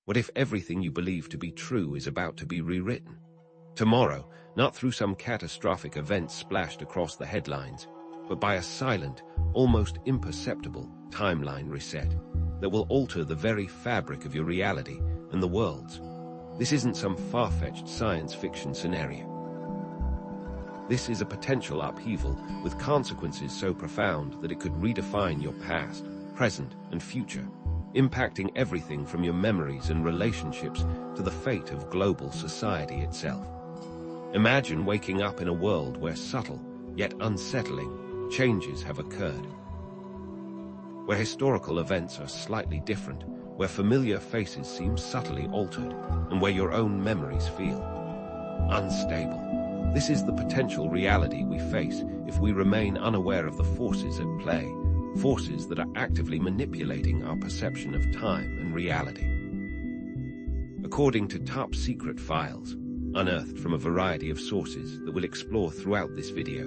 What if everything you believe to be true is about to be rewritten? Tomorrow, not through some catastrophic event splashed across the headlines, but by a silent, almost imperceptible timeline reset that will alter the very fabric of your reality and the world's. This isn't some far-fetched science fiction scenario. This is a potential upheaval with consequences so profound that it could redefine your past, present, and future, impacting everything from your memories and relationships to the fate of global society itself. Imagine waking up in a world where subtle, yet unsettling, changes have occurred. Where historical events are slightly different, where familiar faces seem subtly altered, and where your own memories feel unstable. This is the potential reality we face if we remain unaware of the forces at play, forces that are actively manipulating our perception of time and reality. According to top-secret files, unearthed from a variety of sources that we'll explore throughout this video,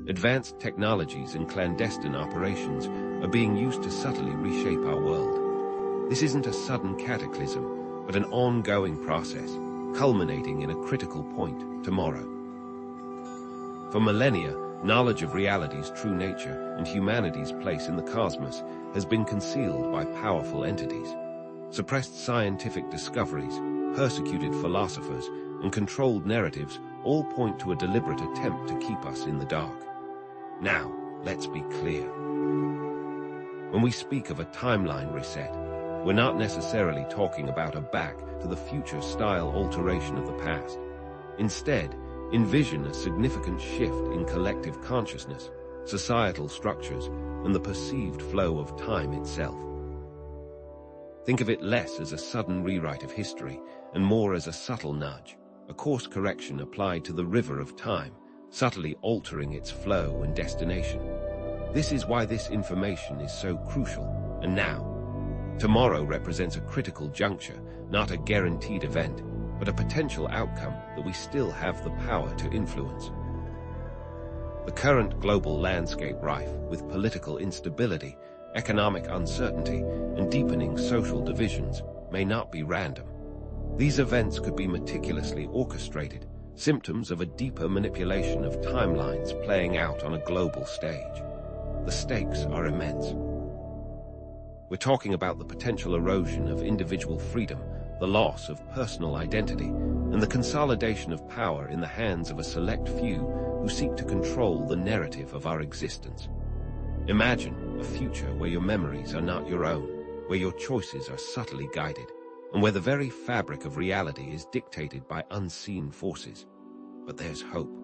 advanced technologies and clandestine operations are being used to subtly reshape our world. This isn't a sudden cataclysm, but an ongoing process, culminating in a critical point tomorrow. For millennia, knowledge of reality's true nature and humanity's place in the cosmos has been concealed by powerful entities. Suppressed scientific discoveries, persecuted philosophers, and controlled narratives all point to a deliberate attempt to keep us in the dark. Now, let's be clear. When we speak of a timeline reset, we're not necessarily talking about a back-to-the-future-style alteration of the past. Instead, envision a significant shift in collective consciousness, societal structures, and the perceived flow of time itself. Think of it less as a sudden rewrite of history and more as a subtle nudge, a course correction applied to the river of time, subtly altering its flow and destination. This is why this information is so crucial, and now. Tomorrow represents a critical juncture, not a guaranteed event, but a potential outcome that we still have the power to influence. The current global landscape rife with political instability, economic uncertainty, and deepening social divisions may not be random. These events could be meticulously orchestrated, symptoms of a deeper manipulation of timelines playing out on a global stage. The stakes are immense. We're talking about the potential erosion of individual freedom, the loss of personal identity, and the consolidation of power in the hands of a select few who seek to control the narrative of our existence. Imagine a future where your memories are not your own, where your choices are subtly guided, and where the very fabric of reality is dictated by unseen forces. But there's hope.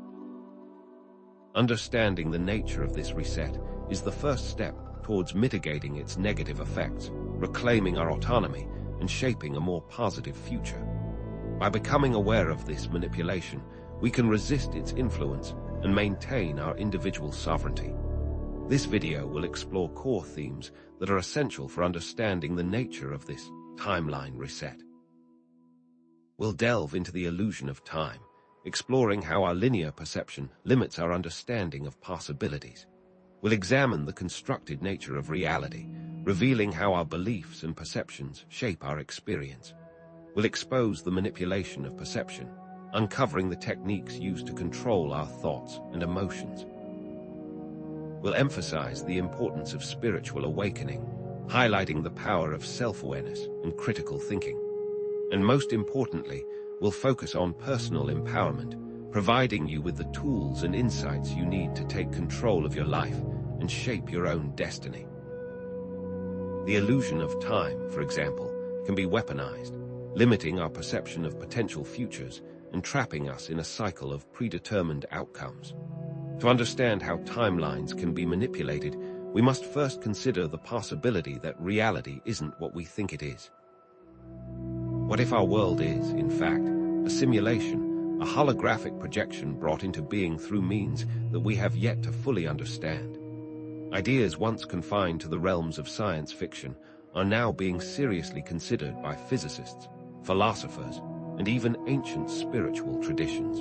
Understanding the nature of this reset is the first step towards mitigating its negative effects, reclaiming our autonomy, and shaping a more positive future. By becoming aware of this manipulation, we can resist its influence and maintain our individual sovereignty. This video will explore core themes that are essential for understanding the nature of this timeline reset. We'll delve into the illusion of time, exploring how our linear perception limits our understanding of possibilities. We'll examine the constructed nature of reality, revealing how our beliefs and perceptions shape our experience. We'll expose the manipulation of perception, uncovering the techniques used to control our thoughts and emotions. We'll emphasize the importance of spiritual awakening, highlighting the power of self-awareness and critical thinking. And most importantly, we'll focus on personal empowerment, providing you with the tools and insights you need to take control of your life and shape your own destiny. The illusion of time, for example, can be weaponized, limiting our perception of potential futures and trapping us in a cycle of predetermined outcomes. To understand how timelines can be manipulated, we must first consider the possibility that reality isn't what we think it is. What if our world is, in fact, a simulation, a holographic projection brought into being through means that we have yet to fully understand? Ideas once confined to the realms of science fiction are now being seriously considered by physicists, philosophers, and even ancient spiritual traditions.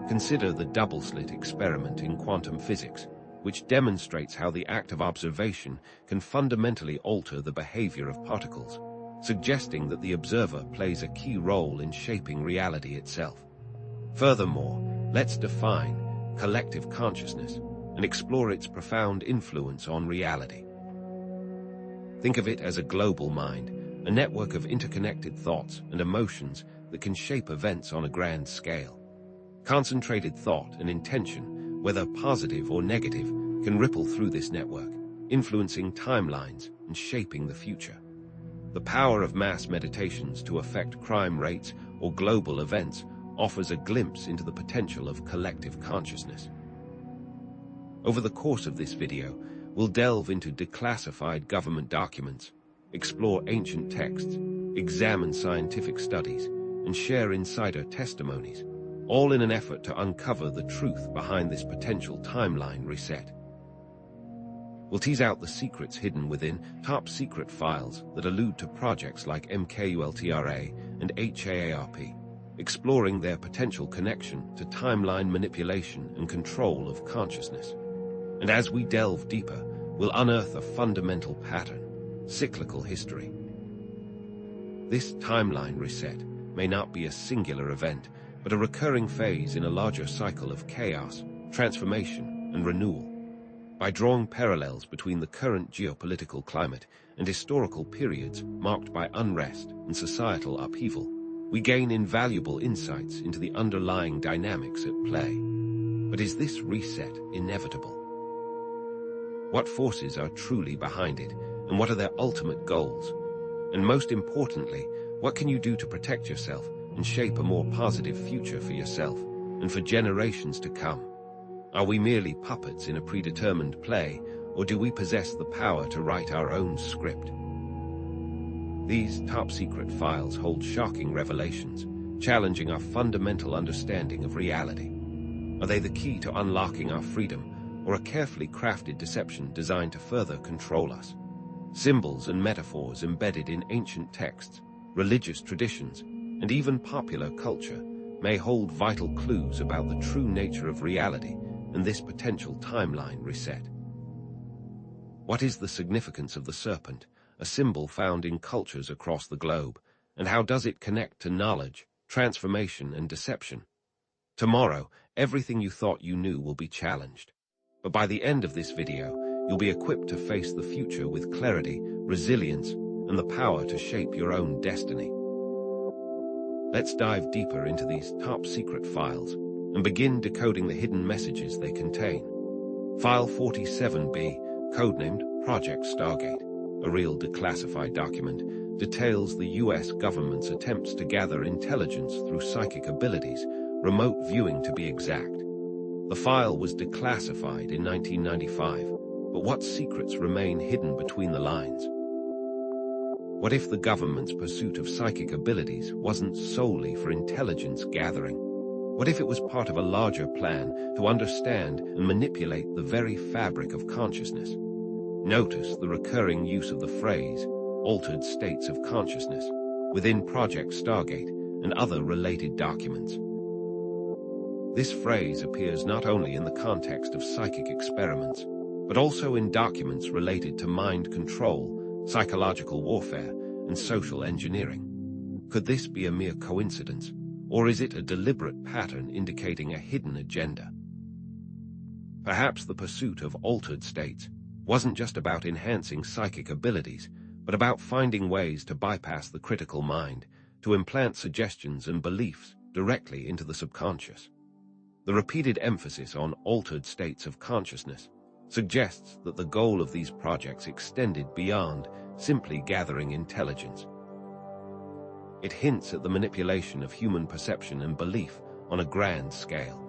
Consider the double-slit experiment in quantum physics, which demonstrates how the act of observation can fundamentally alter the behavior of particles. suggesting that the observer plays a key role in shaping reality itself. Furthermore, let's define collective consciousness and explore its profound influence on reality. Think of it as a global mind, a network of interconnected thoughts and emotions that can shape events on a grand scale. Concentrated thought and intention, whether positive or negative, can ripple through this network, influencing timelines and shaping the future. The power of mass meditations to affect crime rates or global events offers a glimpse into the potential of collective consciousness. Over the course of this video, we'll delve into declassified government documents, explore ancient texts, examine scientific studies, and share insider testimonies, all in an effort to uncover the truth behind this potential timeline reset. We'll tease out the secrets hidden within top-secret files that allude to projects like MKULTRA and HAARP, exploring their potential connection to timeline manipulation and control of consciousness. And as we delve deeper, we'll unearth a fundamental pattern: cyclical history. This timeline reset may not be a singular event, but a recurring phase in a larger cycle of chaos, transformation, and renewal. By drawing parallels between the current geopolitical climate and historical periods marked by unrest and societal upheaval, we gain invaluable insights into the underlying dynamics at play. But is this reset inevitable? What forces are truly behind it, and what are their ultimate goals? And most importantly, what can you do to protect yourself and shape a more positive future for yourself and for generations to come? Are we merely puppets in a predetermined play, or do we possess the power to write our own script? These top-secret files hold shocking revelations, challenging our fundamental understanding of reality. Are they the key to unlocking our freedom, or a carefully crafted deception designed to further control us? Symbols and metaphors embedded in ancient texts, religious traditions, and even popular culture may hold vital clues about the true nature of reality and this potential timeline reset. What is the significance of the serpent, a symbol found in cultures across the globe, and how does it connect to knowledge, transformation, and deception? Tomorrow, everything you thought you knew will be challenged. But by the end of this video, you'll be equipped to face the future with clarity, resilience, and the power to shape your own destiny. Let's dive deeper into these top-secret files and begin decoding the hidden messages they contain. File 47B, codenamed Project Stargate, a real declassified document, details the U.S. government's attempts to gather intelligence through psychic abilities, remote viewing to be exact. The file was declassified in 1995, but what secrets remain hidden between the lines? What if the government's pursuit of psychic abilities wasn't solely for intelligence gathering? What if it was part of a larger plan to understand and manipulate the very fabric of consciousness? Notice the recurring use of the phrase, altered states of consciousness, within Project Stargate and other related documents. This phrase appears not only in the context of psychic experiments, but also in documents related to mind control, psychological warfare, and social engineering. Could this be a mere coincidence, or is it a deliberate pattern indicating a hidden agenda? Perhaps the pursuit of altered states wasn't just about enhancing psychic abilities, but about finding ways to bypass the critical mind, to implant suggestions and beliefs directly into the subconscious. The repeated emphasis on altered states of consciousness suggests that the goal of these projects extended beyond simply gathering intelligence. It hints at the manipulation of human perception and belief on a grand scale.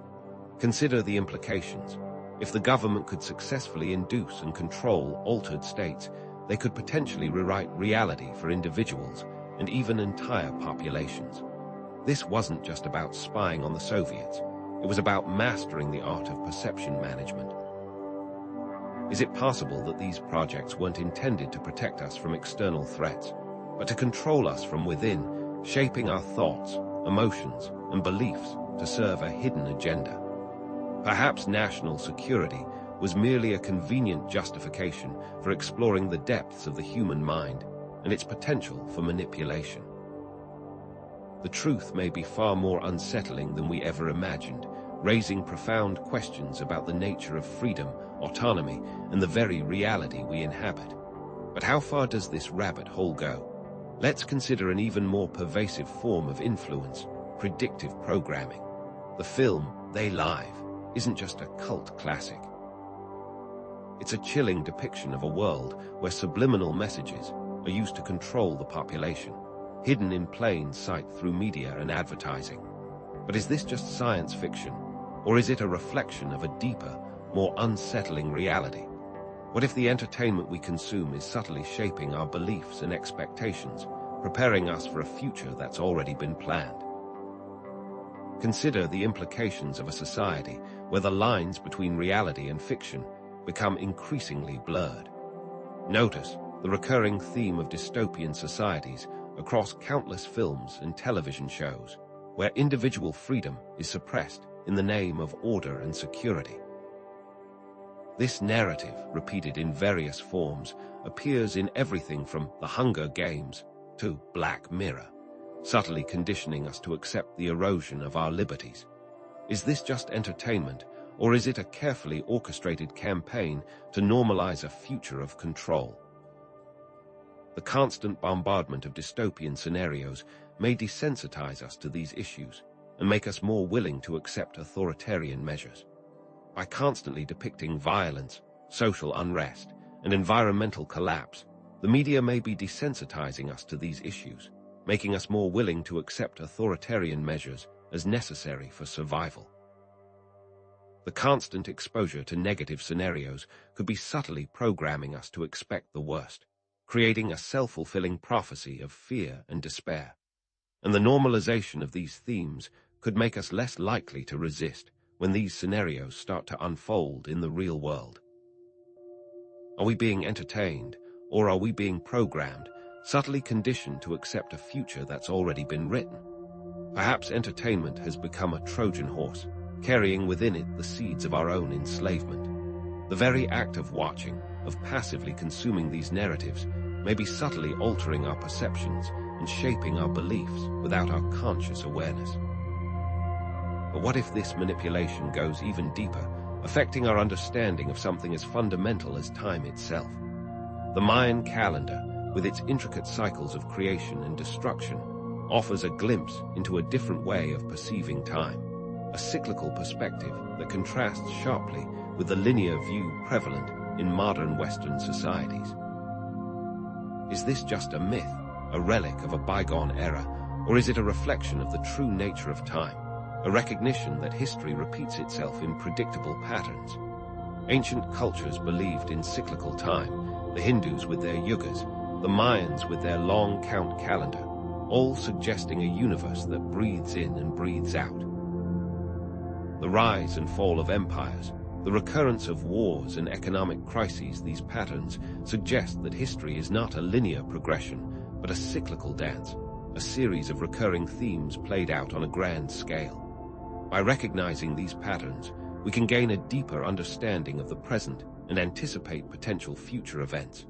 Consider the implications. If the government could successfully induce and control altered states, they could potentially rewrite reality for individuals and even entire populations. This wasn't just about spying on the Soviets. It was about mastering the art of perception management. Is it possible that these projects weren't intended to protect us from external threats, but to control us from within, shaping our thoughts, emotions, and beliefs to serve a hidden agenda? Perhaps national security was merely a convenient justification for exploring the depths of the human mind, and its potential for manipulation. The truth may be far more unsettling than we ever imagined, raising profound questions about the nature of freedom, autonomy, and the very reality we inhabit. But how far does this rabbit hole go? Let's consider an even more pervasive form of influence: predictive programming. The film, They Live, isn't just a cult classic. It's a chilling depiction of a world where subliminal messages are used to control the population, hidden in plain sight through media and advertising. But is this just science fiction, or is it a reflection of a deeper, more unsettling reality? What if the entertainment we consume is subtly shaping our beliefs and expectations, preparing us for a future that's already been planned? Consider the implications of a society where the lines between reality and fiction become increasingly blurred. Notice the recurring theme of dystopian societies across countless films and television shows, where individual freedom is suppressed in the name of order and security. This narrative, repeated in various forms, appears in everything from The Hunger Games to Black Mirror, subtly conditioning us to accept the erosion of our liberties. Is this just entertainment, or is it a carefully orchestrated campaign to normalize a future of control? The constant bombardment of dystopian scenarios may desensitize us to these issues and make us more willing to accept authoritarian measures. By constantly depicting violence, social unrest, and environmental collapse, the media may be desensitizing us to these issues, making us more willing to accept authoritarian measures as necessary for survival. The constant exposure to negative scenarios could be subtly programming us to expect the worst, creating a self-fulfilling prophecy of fear and despair. And the normalization of these themes could make us less likely to resist when these scenarios start to unfold in the real world. Are we being entertained, or are we being programmed, subtly conditioned to accept a future that's already been written? Perhaps entertainment has become a Trojan horse, carrying within it the seeds of our own enslavement. The very act of watching, of passively consuming these narratives, may be subtly altering our perceptions and shaping our beliefs without our conscious awareness. But what if this manipulation goes even deeper, affecting our understanding of something as fundamental as time itself? The Mayan calendar, with its intricate cycles of creation and destruction, offers a glimpse into a different way of perceiving time, a cyclical perspective that contrasts sharply with the linear view prevalent in modern Western societies. Is this just a myth, a relic of a bygone era, or is it a reflection of the true nature of time, a recognition that history repeats itself in predictable patterns? Ancient cultures believed in cyclical time, the Hindus with their yugas, the Mayans with their long count calendar, all suggesting a universe that breathes in and breathes out. The rise and fall of empires, the recurrence of wars and economic crises, these patterns suggest that history is not a linear progression, but a cyclical dance, a series of recurring themes played out on a grand scale. By recognizing these patterns, we can gain a deeper understanding of the present and anticipate potential future events.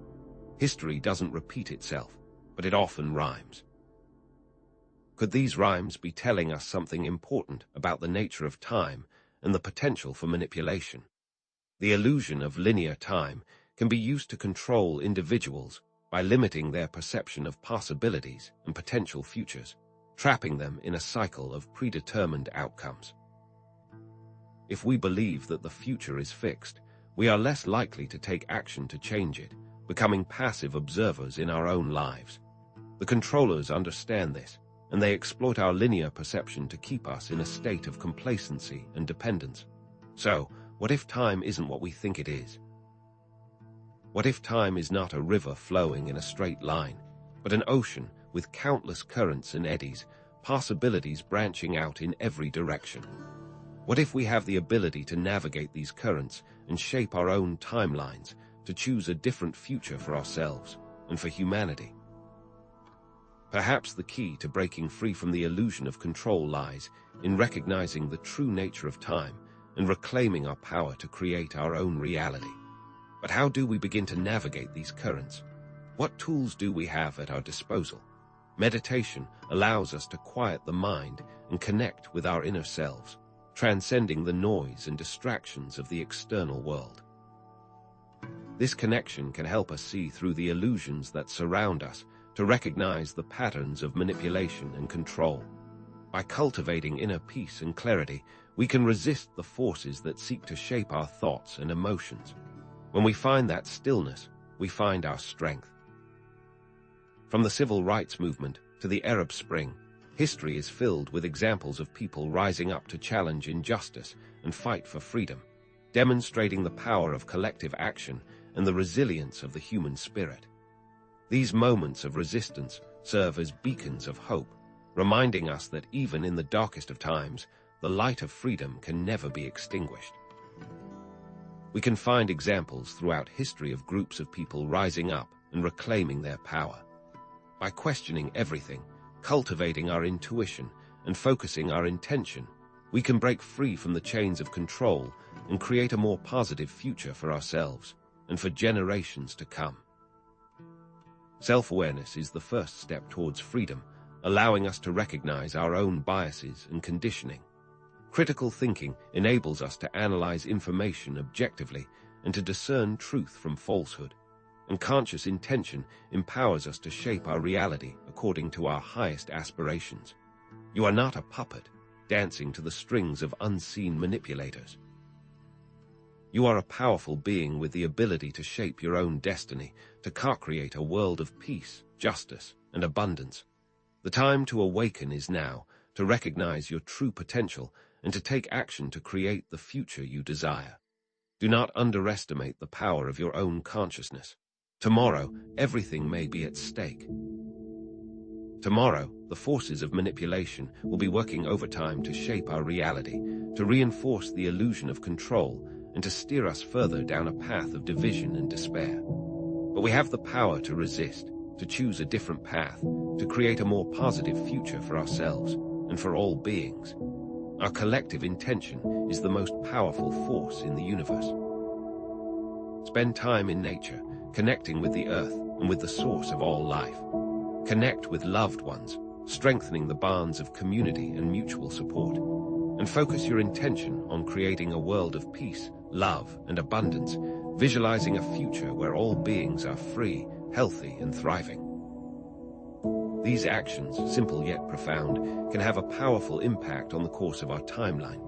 History doesn't repeat itself, but it often rhymes. Could these rhymes be telling us something important about the nature of time and the potential for manipulation? The illusion of linear time can be used to control individuals by limiting their perception of possibilities and potential futures, trapping them in a cycle of predetermined outcomes. If we believe that the future is fixed, we are less likely to take action to change it, becoming passive observers in our own lives. The controllers understand this, and they exploit our linear perception to keep us in a state of complacency and dependence. So, what if time isn't what we think it is? What if time is not a river flowing in a straight line, but an ocean with countless currents and eddies, possibilities branching out in every direction? What if we have the ability to navigate these currents and shape our own timelines, to choose a different future for ourselves and for humanity? Perhaps the key to breaking free from the illusion of control lies in recognizing the true nature of time and reclaiming our power to create our own reality. But how do we begin to navigate these currents? What tools do we have at our disposal? Meditation allows us to quiet the mind and connect with our inner selves, transcending the noise and distractions of the external world. This connection can help us see through the illusions that surround us, to recognize the patterns of manipulation and control. By cultivating inner peace and clarity, we can resist the forces that seek to shape our thoughts and emotions. When we find that stillness, we find our strength. From the civil rights movement to the Arab Spring, history is filled with examples of people rising up to challenge injustice and fight for freedom, demonstrating the power of collective action and the resilience of the human spirit. These moments of resistance serve as beacons of hope, reminding us that even in the darkest of times, the light of freedom can never be extinguished. We can find examples throughout history of groups of people rising up and reclaiming their power. By questioning everything, cultivating our intuition, and focusing our intention, we can break free from the chains of control and create a more positive future for ourselves and for generations to come. Self-awareness is the first step towards freedom, allowing us to recognize our own biases and conditioning. Critical thinking enables us to analyze information objectively and to discern truth from falsehood. And conscious intention empowers us to shape our reality according to our highest aspirations. You are not a puppet, dancing to the strings of unseen manipulators. You are a powerful being with the ability to shape your own destiny, to co-create a world of peace, justice, and abundance. The time to awaken is now, to recognize your true potential and to take action to create the future you desire. Do not underestimate the power of your own consciousness. Tomorrow, everything may be at stake. Tomorrow, the forces of manipulation will be working overtime to shape our reality, to reinforce the illusion of control, and to steer us further down a path of division and despair. But we have the power to resist, to choose a different path, to create a more positive future for ourselves and for all beings. Our collective intention is the most powerful force in the universe. Spend time in nature, connecting with the earth and with the source of all life. Connect with loved ones, strengthening the bonds of community and mutual support. And focus your intention on creating a world of peace, love, and abundance, visualizing a future where all beings are free, healthy, and thriving. These actions, simple yet profound, can have a powerful impact on the course of our timeline.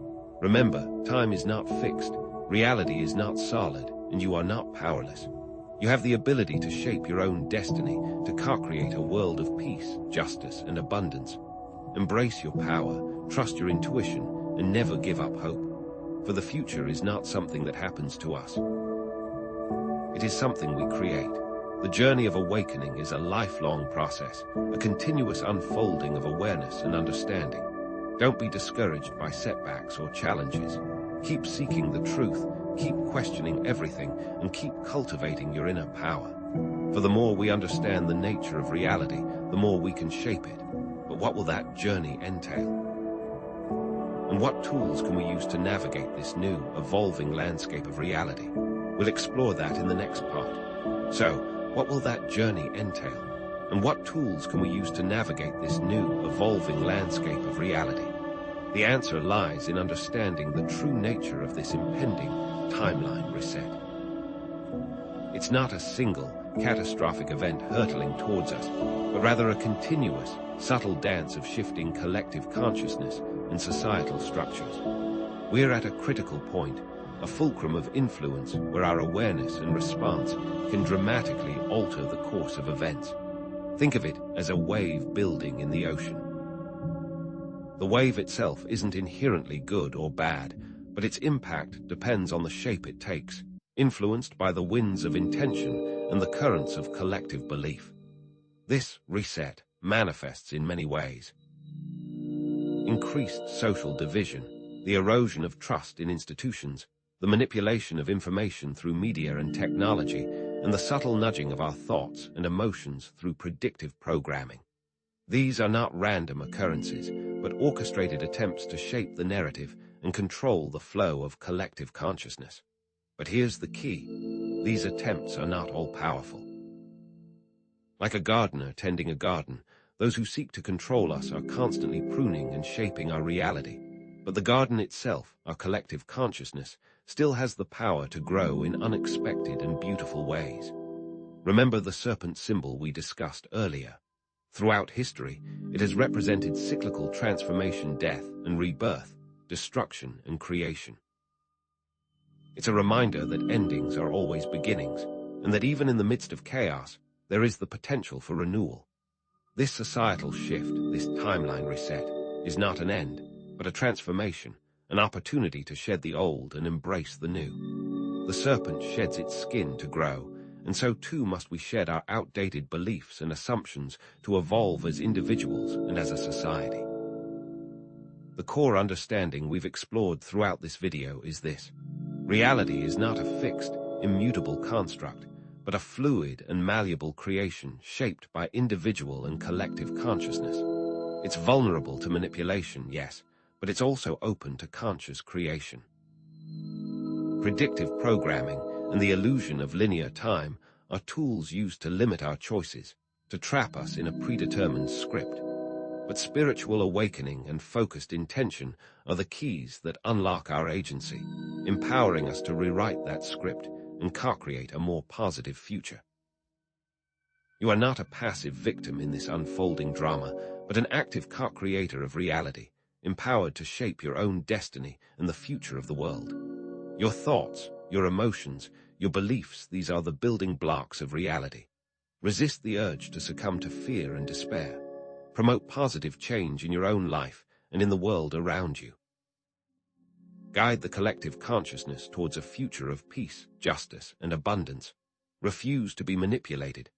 Remember, time is not fixed, reality is not solid, and you are not powerless. You have the ability to shape your own destiny, to co-create a world of peace, justice, and abundance. Embrace your power, trust your intuition, and never give up hope. For the future is not something that happens to us. It is something we create. The journey of awakening is a lifelong process, a continuous unfolding of awareness and understanding. Don't be discouraged by setbacks or challenges. Keep seeking the truth, keep questioning everything, and keep cultivating your inner power. For the more we understand the nature of reality, the more we can shape it. But what will that journey entail? And what tools can we use to navigate this new, evolving landscape of reality? We'll explore that in the next part. So, what will that journey entail? And what tools can we use to navigate this new, evolving landscape of reality? The answer lies in understanding the true nature of this impending timeline reset. It's not a single, catastrophic event hurtling towards us, but rather a continuous, subtle dance of shifting collective consciousness and societal structures. We're at a critical point, a fulcrum of influence where our awareness and response can dramatically alter the course of events. Think of it as a wave building in the ocean. The wave itself isn't inherently good or bad, but its impact depends on the shape it takes, influenced by the winds of intention and the currents of collective belief. This reset manifests in many ways. Increased social division, the erosion of trust in institutions, the manipulation of information through media and technology, and the subtle nudging of our thoughts and emotions through predictive programming. These are not random occurrences, but orchestrated attempts to shape the narrative and control the flow of collective consciousness. But here's the key: these attempts are not all-powerful. Like a gardener tending a garden, those who seek to control us are constantly pruning and shaping our reality. But the garden itself, our collective consciousness, still has the power to grow in unexpected and beautiful ways. Remember the serpent symbol we discussed earlier. Throughout history, it has represented cyclical transformation, death and rebirth, destruction and creation. It's a reminder that endings are always beginnings, and that even in the midst of chaos, there is the potential for renewal. This societal shift, this timeline reset, is not an end, but a transformation, an opportunity to shed the old and embrace the new. The serpent sheds its skin to grow, and so too must we shed our outdated beliefs and assumptions to evolve as individuals and as a society. The core understanding we've explored throughout this video is this: reality is not a fixed, immutable construct, but a fluid and malleable creation shaped by individual and collective consciousness. It's vulnerable to manipulation, yes, but it's also open to conscious creation. Predictive programming and the illusion of linear time are tools used to limit our choices, to trap us in a predetermined script. But spiritual awakening and focused intention are the keys that unlock our agency, empowering us to rewrite that script and co-create a more positive future. You are not a passive victim in this unfolding drama, but an active co-creator of reality, empowered to shape your own destiny and the future of the world. Your thoughts, your emotions, your beliefs, these are the building blocks of reality. Resist the urge to succumb to fear and despair. Promote positive change in your own life and in the world around you. Guide the collective consciousness towards a future of peace, justice, and abundance. Refuse to be manipulated.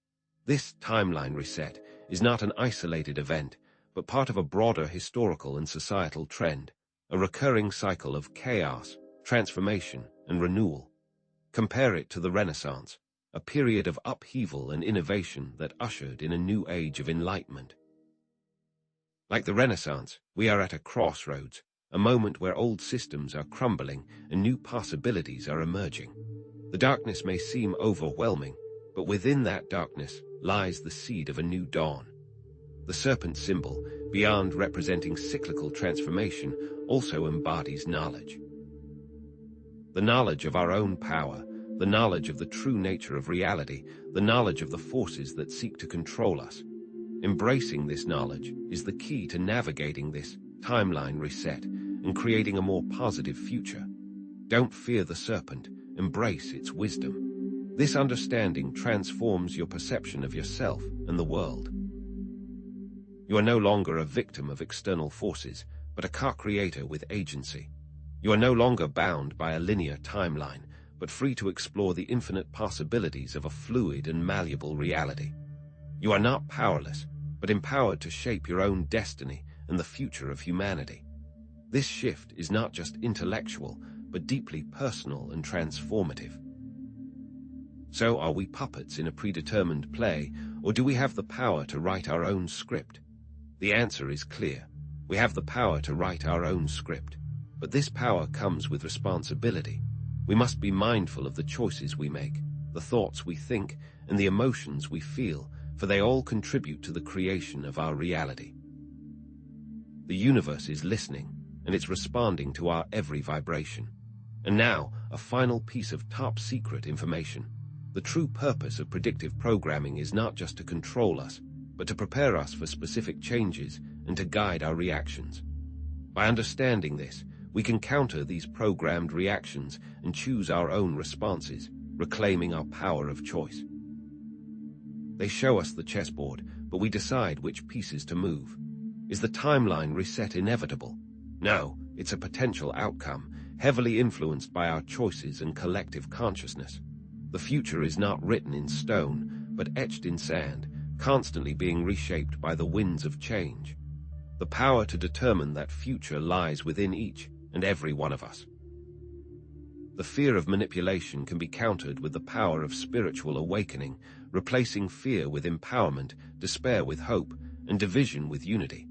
This timeline reset is not an isolated event, but part of a broader historical and societal trend, a recurring cycle of chaos, transformation, and renewal. Compare it to the Renaissance, a period of upheaval and innovation that ushered in a new age of enlightenment. Like the Renaissance, we are at a crossroads, a moment where old systems are crumbling and new possibilities are emerging. The darkness may seem overwhelming, but within that darkness lies the seed of a new dawn. The serpent symbol, beyond representing cyclical transformation, also embodies knowledge. The knowledge of our own power, the knowledge of the true nature of reality, the knowledge of the forces that seek to control us. Embracing this knowledge is the key to navigating this timeline reset and creating a more positive future. Don't fear the serpent, embrace its wisdom. This understanding transforms your perception of yourself and the world. You are no longer a victim of external forces, but a co-creator with agency. You are no longer bound by a linear timeline, but free to explore the infinite possibilities of a fluid and malleable reality. You are not powerless, but empowered to shape your own destiny and the future of humanity. This shift is not just intellectual, but deeply personal and transformative. So, are we puppets in a predetermined play, or do we have the power to write our own script? The answer is clear. We have the power to write our own script. But this power comes with responsibility. We must be mindful of the choices we make, the thoughts we think, and the emotions we feel, for they all contribute to the creation of our reality. The universe is listening, and it's responding to our every vibration. And now, a final piece of top-secret information. The true purpose of predictive programming is not just to control us, but to prepare us for specific changes and to guide our reactions. By understanding this, we can counter these programmed reactions and choose our own responses, reclaiming our power of choice. They show us the chessboard, but we decide which pieces to move. Is the timeline reset inevitable? No, it's a potential outcome, heavily influenced by our choices and collective consciousness. The future is not written in stone, but etched in sand, constantly being reshaped by the winds of change. The power to determine that future lies within each and every one of us. The fear of manipulation can be countered with the power of spiritual awakening, replacing fear with empowerment, despair with hope, and division with unity.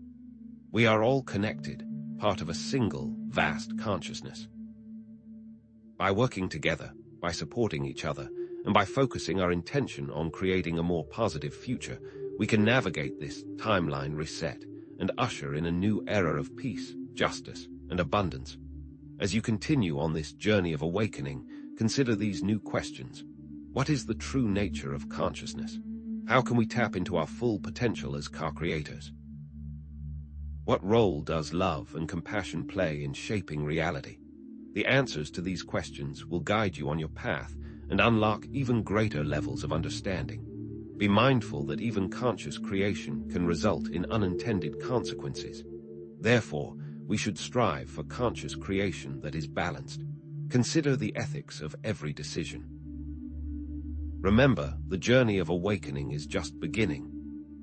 We are all connected, part of a single, vast consciousness. By working together, by supporting each other, and by focusing our intention on creating a more positive future, we can navigate this timeline reset and usher in a new era of peace, justice, and abundance. As you continue on this journey of awakening, consider these new questions. What is the true nature of consciousness? How can we tap into our full potential as co-creators? What role does love and compassion play in shaping reality? The answers to these questions will guide you on your path and unlock even greater levels of understanding. Be mindful that even conscious creation can result in unintended consequences. Therefore, we should strive for conscious creation that is balanced. Consider the ethics of every decision. Remember, the journey of awakening is just beginning.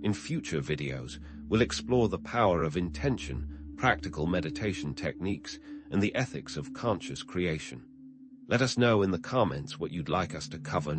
In future videos, we'll explore the power of intention, practical meditation techniques, and the ethics of conscious creation. Let us know in the comments what you'd like us to cover